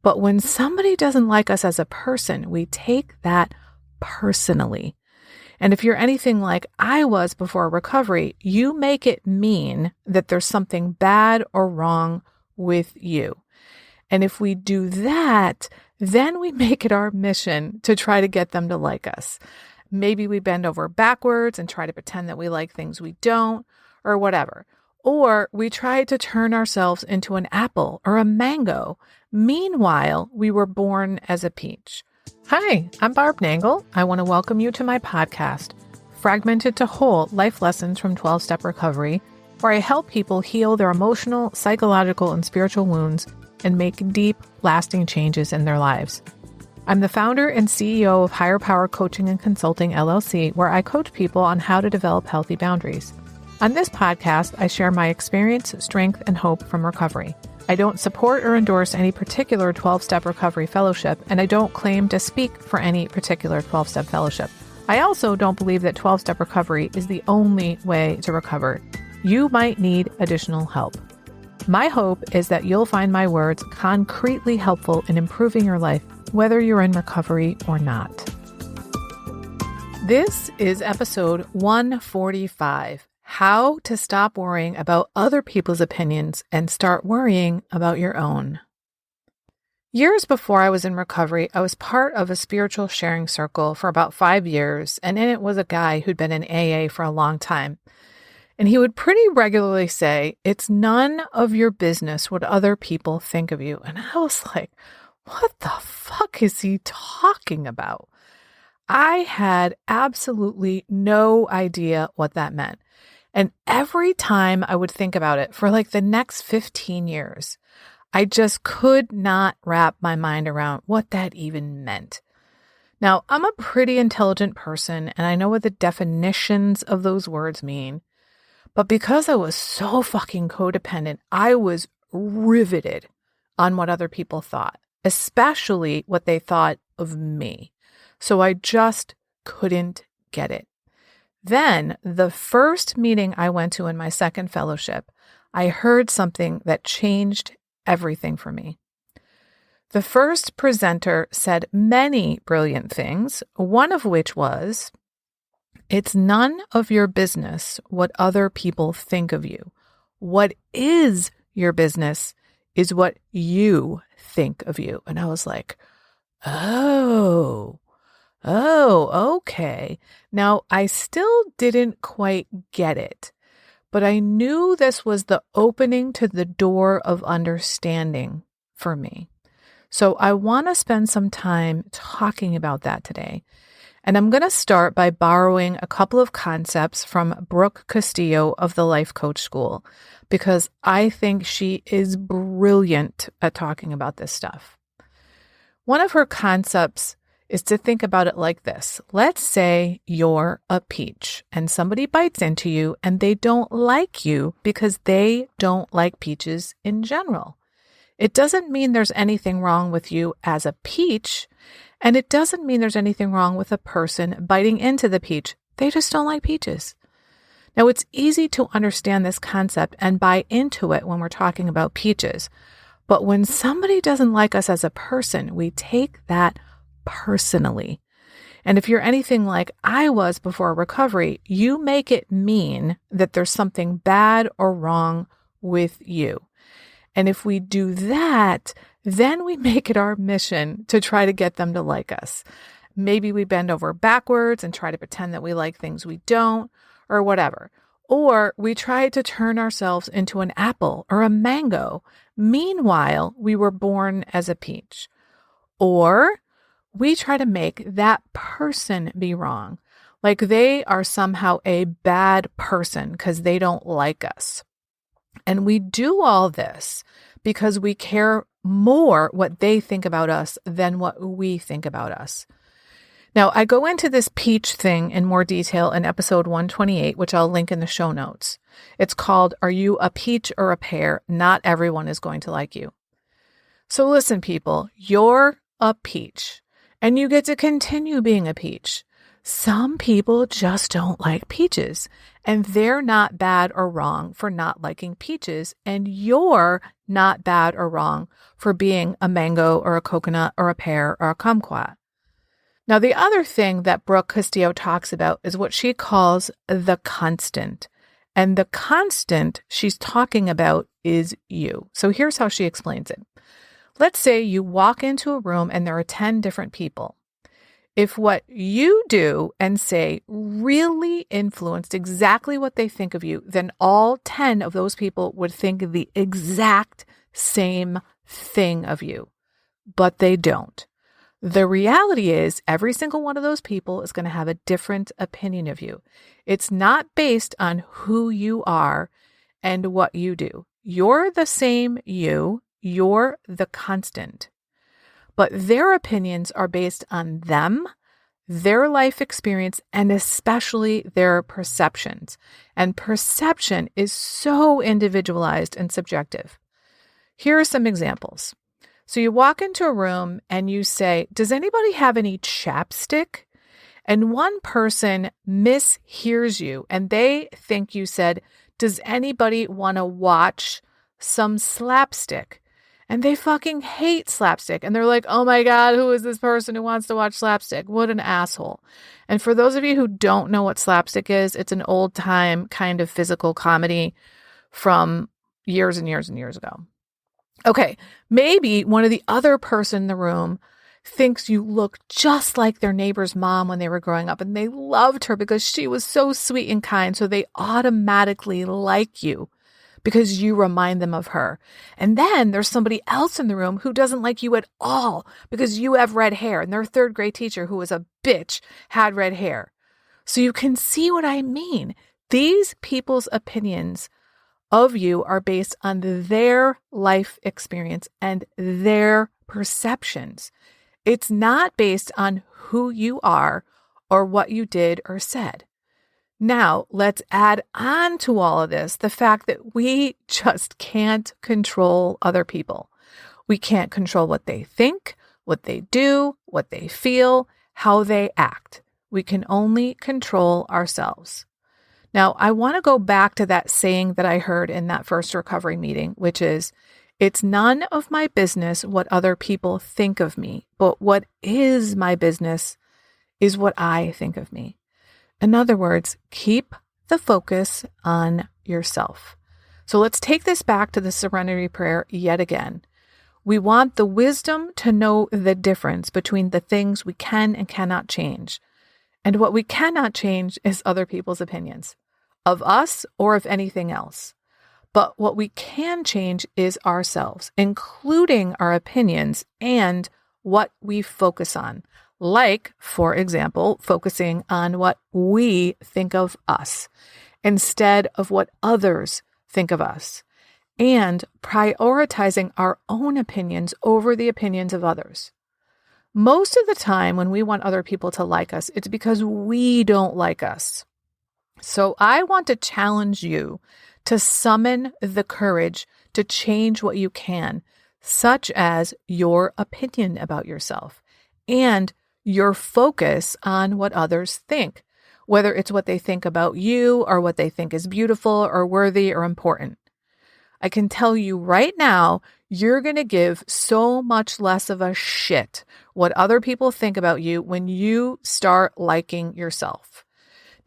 But when somebody doesn't like us as a person, we take that personally. And if you're anything like I was before recovery, you make it mean that there's something bad or wrong with you. And if we do that, then we make it our mission to try to get them to like us. Maybe we bend over backwards and try to pretend that we like things we don't, or whatever. Or we try to turn ourselves into an apple or a mango. Meanwhile, we were born as a peach. Hi, I'm Barb Nangle. I want to welcome you to my podcast, Fragmented to Whole Life Lessons from 12-Step Recovery, where I help people heal their emotional, psychological, and spiritual wounds and make deep, lasting changes in their lives. I'm the founder and CEO of Higher Power Coaching and Consulting, LLC, where I coach people on how to develop healthy boundaries. On this podcast, I share my experience, strength, and hope from recovery. I don't support or endorse any particular 12-step recovery fellowship, and I don't claim to speak for any particular 12-step fellowship. I also don't believe that 12-step recovery is the only way to recover. You might need additional help. My hope is that you'll find my words concretely helpful in improving your life, whether you're in recovery or not. This is episode 145. How to stop worrying about other people's opinions and start worrying about your own. Years before I was in recovery, I was part of a spiritual sharing circle for about 5 years, and in it was a guy who'd been in AA for a long time. And he would pretty regularly say, "It's none of your business what other people think of you." And I was like, what the fuck is he talking about? I had absolutely no idea what that meant. And every time I would think about it for like the next 15 years, I just could not wrap my mind around what that even meant. Now, I'm a pretty intelligent person and I know what the definitions of those words mean. But because I was so fucking codependent, I was riveted on what other people thought, especially what they thought of me. So I just couldn't get it. Then, the first meeting I went to in my second fellowship, I heard something that changed everything for me. The first presenter said many brilliant things, one of which was, "It's none of your business what other people think of you. What is your business is what you think of you." And I was like, Oh, okay. Now, I still didn't quite get it, but I knew this was the opening to the door of understanding for me. So I want to spend some time talking about that today. And I'm going to start by borrowing a couple of concepts from Brooke Castillo of the Life Coach School, because I think she is brilliant at talking about this stuff. One of her concepts is to think about it like this. Let's say you're a peach and somebody bites into you and they don't like you because they don't like peaches in general. It doesn't mean there's anything wrong with you as a peach, and it doesn't mean there's anything wrong with a person biting into the peach. They just don't like peaches. Now, it's easy to understand this concept and buy into it when we're talking about peaches. But when somebody doesn't like us as a person, we take that personally. And if you're anything like I was before recovery, you make it mean that there's something bad or wrong with you. And if we do that, then we make it our mission to try to get them to like us. Maybe we bend over backwards and try to pretend that we like things we don't, or whatever. Or we try to turn ourselves into an apple or a mango. Meanwhile, we were born as a peach. Or we try to make that person be wrong, like they are somehow a bad person because they don't like us. And we do all this because we care more what they think about us than what we think about us. Now, I go into this peach thing in more detail in episode 128, which I'll link in the show notes. It's called, "Are You a Peach or a Pear? Not Everyone is Going to Like You." So listen, people, you're a peach. And you get to continue being a peach. Some people just don't like peaches. And they're not bad or wrong for not liking peaches, and you're not bad or wrong for being a mango or a coconut or a pear or a kumquat. Now, the other thing that Brooke Castillo talks about is what she calls the constant. And the constant she's talking about is you. So here's how she explains it. Let's say you walk into a room and there are 10 different people. If what you do and say really influenced exactly what they think of you, then all 10 of those people would think the exact same thing of you. But they don't. The reality is every single one of those people is going to have a different opinion of you. It's not based on who you are and what you do. You're the same you. You're the constant. But their opinions are based on them, their life experience, and especially their perceptions. And perception is so individualized and subjective. Here are some examples. So you walk into a room and you say, does anybody have any chapstick? And one person mishears you and they think you said, does anybody want to watch some slapstick? And they fucking hate slapstick. And they're like, oh my God, who is this person who wants to watch slapstick? What an asshole. And for those of you who don't know what slapstick is, it's an old time kind of physical comedy from years and years and years ago. Okay, maybe one of the other person in the room thinks you look just like their neighbor's mom when they were growing up, and they loved her because she was so sweet and kind, so they automatically like you because you remind them of her. And then there's somebody else in the room who doesn't like you at all because you have red hair, and their third grade teacher, who was a bitch, had red hair. So you can see what I mean. These people's opinions of you are based on their life experience and their perceptions. It's not based on who you are or what you did or said. Now, let's add on to all of this the fact that we just can't control other people. We can't control what they think, what they do, what they feel, how they act. We can only control ourselves. Now, I want to go back to that saying that I heard in that first recovery meeting, which is, it's none of my business what other people think of me, but what is my business is what I think of me. In other words, keep the focus on yourself. So let's take this back to the serenity prayer yet again. We want the wisdom to know the difference between the things we can and cannot change. And what we cannot change is other people's opinions of us or of anything else. But what we can change is ourselves, including our opinions and what we focus on. Like, for example, focusing on what we think of us instead of what others think of us, and prioritizing our own opinions over the opinions of others. Most of the time when we want other people to like us, it's because we don't like us. So I want to challenge you to summon the courage to change what you can, such as your opinion about yourself and your focus on what others think, whether it's what they think about you or what they think is beautiful or worthy or important. I can tell you right now, you're going to give so much less of a shit what other people think about you when you start liking yourself.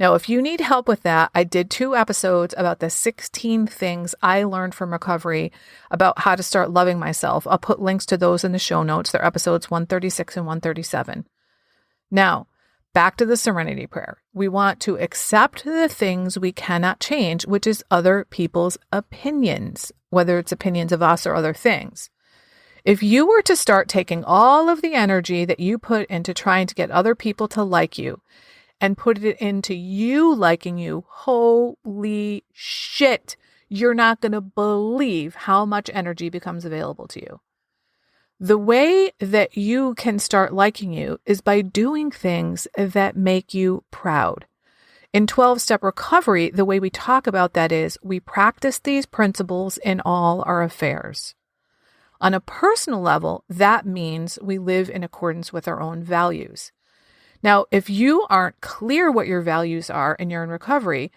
Now, if you need help with that, I did 2 episodes about the 16 things I learned from recovery about how to start loving myself. I'll put links to those in the show notes. They're episodes 136 and 137. Now, back to the serenity prayer. We want to accept the things we cannot change, which is other people's opinions, whether it's opinions of us or other things. If you were to start taking all of the energy that you put into trying to get other people to like you and put it into you liking you, holy shit, you're not going to believe how much energy becomes available to you. The way that you can start liking you is by doing things that make you proud. In 12-step recovery, the way we talk about that is we practice these principles in all our affairs. On a personal level, that means we live in accordance with our own values. Now, if you aren't clear what your values are and you're in recovery,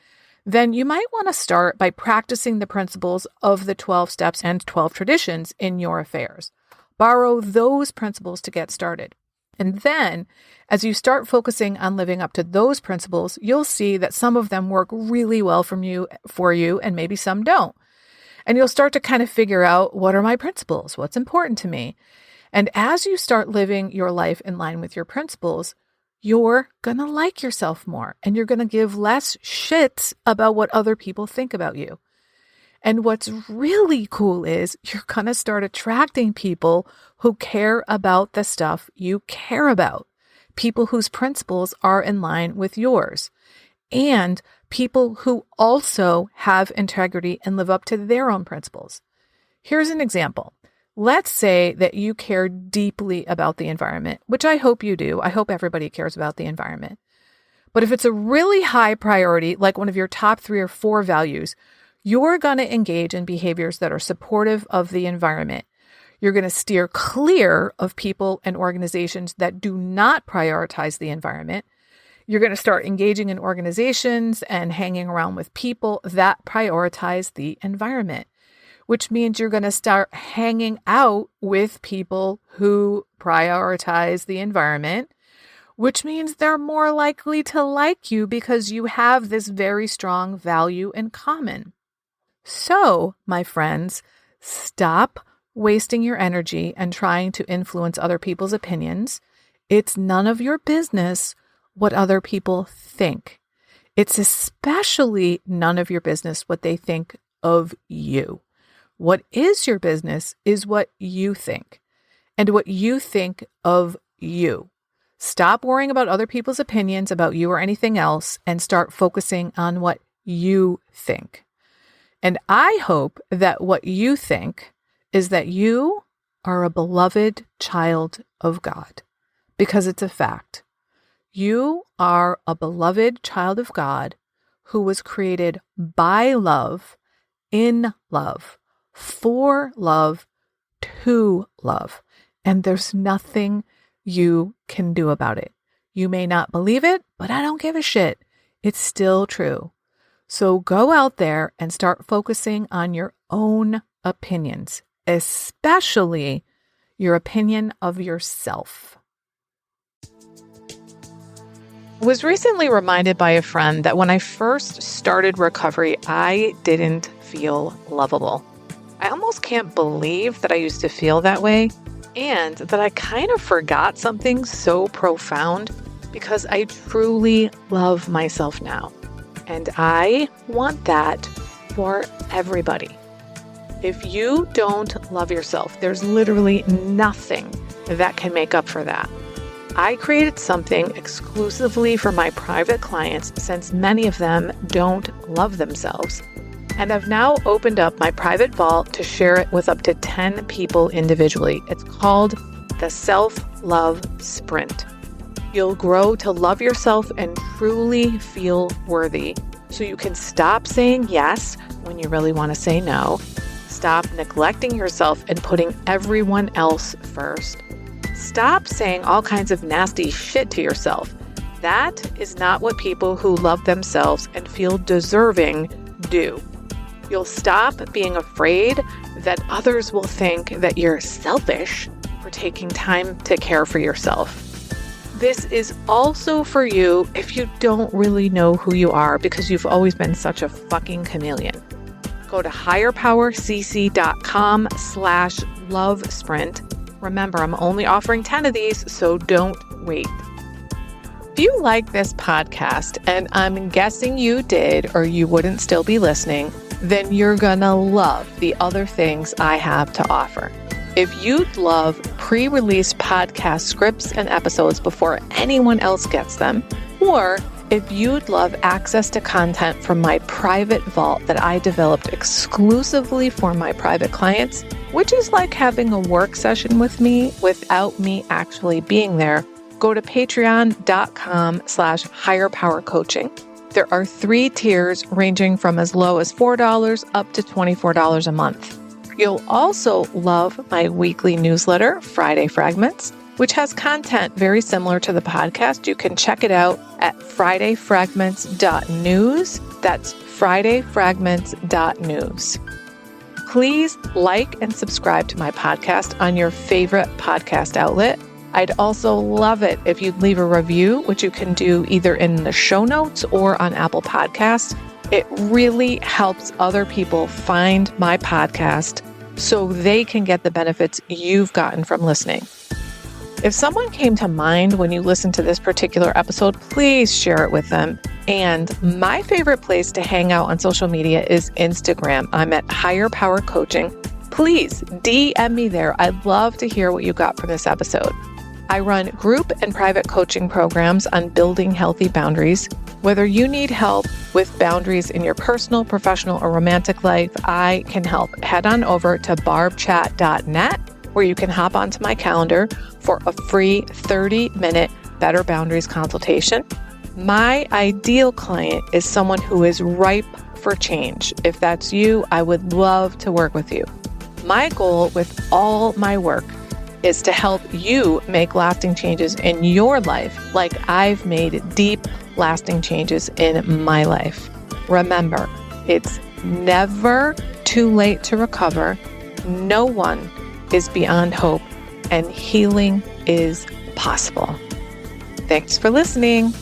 then you might want to start by practicing the principles of the 12 steps and 12 traditions in your affairs. Borrow those principles to get started. And then, as you start focusing on living up to those principles, you'll see that some of them work really well for you, and maybe some don't. And you'll start to kind of figure out, what are my principles? What's important to me? And as you start living your life in line with your principles, you're going to like yourself more, and you're going to give less shits about what other people think about you. And what's really cool is you're going to start attracting people who care about the stuff you care about, people whose principles are in line with yours, and people who also have integrity and live up to their own principles. Here's an example. Let's say that you care deeply about the environment, which I hope you do. I hope everybody cares about the environment. But if it's a really high priority, like one of your top 3 or 4 values, you're going to engage in behaviors that are supportive of the environment. You're going to steer clear of people and organizations that do not prioritize the environment. You're going to start engaging in organizations and hanging around with people that prioritize the environment, which means you're going to start hanging out with people who prioritize the environment, which means they're more likely to like you because you have this very strong value in common. So, my friends, stop wasting your energy and trying to influence other people's opinions. It's none of your business what other people think. It's especially none of your business what they think of you. What is your business is what you think, and what you think of you. Stop worrying about other people's opinions about you or anything else, and start focusing on what you think. And I hope that what you think is that you are a beloved child of God, because it's a fact. You are a beloved child of God who was created by love, in love, for love, to love. And there's nothing you can do about it. You may not believe it, but I don't give a shit. It's still true. So go out there and start focusing on your own opinions, especially your opinion of yourself. I was recently reminded by a friend that when I first started recovery, I didn't feel lovable. I almost can't believe that I used to feel that way, and that I kind of forgot something so profound, because I truly love myself now. And I want that for everybody. If you don't love yourself, there's literally nothing that can make up for that. I created something exclusively for my private clients, since many of them don't love themselves. And I've now opened up my private vault to share it with up to 10 people individually. It's called the Self-Love Sprint. You'll grow to love yourself and truly feel worthy, so you can stop saying yes when you really want to say no. Stop neglecting yourself and putting everyone else first. Stop saying all kinds of nasty shit to yourself. That is not what people who love themselves and feel deserving do. You'll stop being afraid that others will think that you're selfish for taking time to care for yourself. This is also for you if you don't really know who you are, because you've always been such a fucking chameleon. Go to higherpowercc.com/love sprint. Remember, I'm only offering 10 of these, so don't wait. If you like this podcast, and I'm guessing you did or you wouldn't still be listening, then you're gonna love the other things I have to offer. If you'd love pre-release podcast scripts and episodes before anyone else gets them, or if you'd love access to content from my private vault that I developed exclusively for my private clients, which is like having a work session with me without me actually being there, go to patreon.com/higherpowercoaching. There are 3 tiers ranging from as low as $4 up to $24 a month. You'll also love my weekly newsletter, Friday Fragments, which has content very similar to the podcast. You can check it out at fridayfragments.news. That's fridayfragments.news. Please like and subscribe to my podcast on your favorite podcast outlet. I'd also love it if you'd leave a review, which you can do either in the show notes or on Apple Podcasts. It really helps other people find my podcast so they can get the benefits you've gotten from listening. If someone came to mind when you listen to this particular episode, please share it with them. And my favorite place to hang out on social media is Instagram. I'm at Higher Power Coaching. Please DM me there. I'd love to hear what you got from this episode. I run group and private coaching programs on building healthy boundaries. Whether you need help with boundaries in your personal, professional, or romantic life, I can help. Head on over to barbchat.net, where you can hop onto my calendar for a free 30-minute Better Boundaries consultation. My ideal client is someone who is ripe for change. If that's you, I would love to work with you. My goal with all my work is to help you make lasting changes in your life like I've made deep, lasting changes in my life. Remember, it's never too late to recover. No one is beyond hope, and healing is possible. Thanks for listening.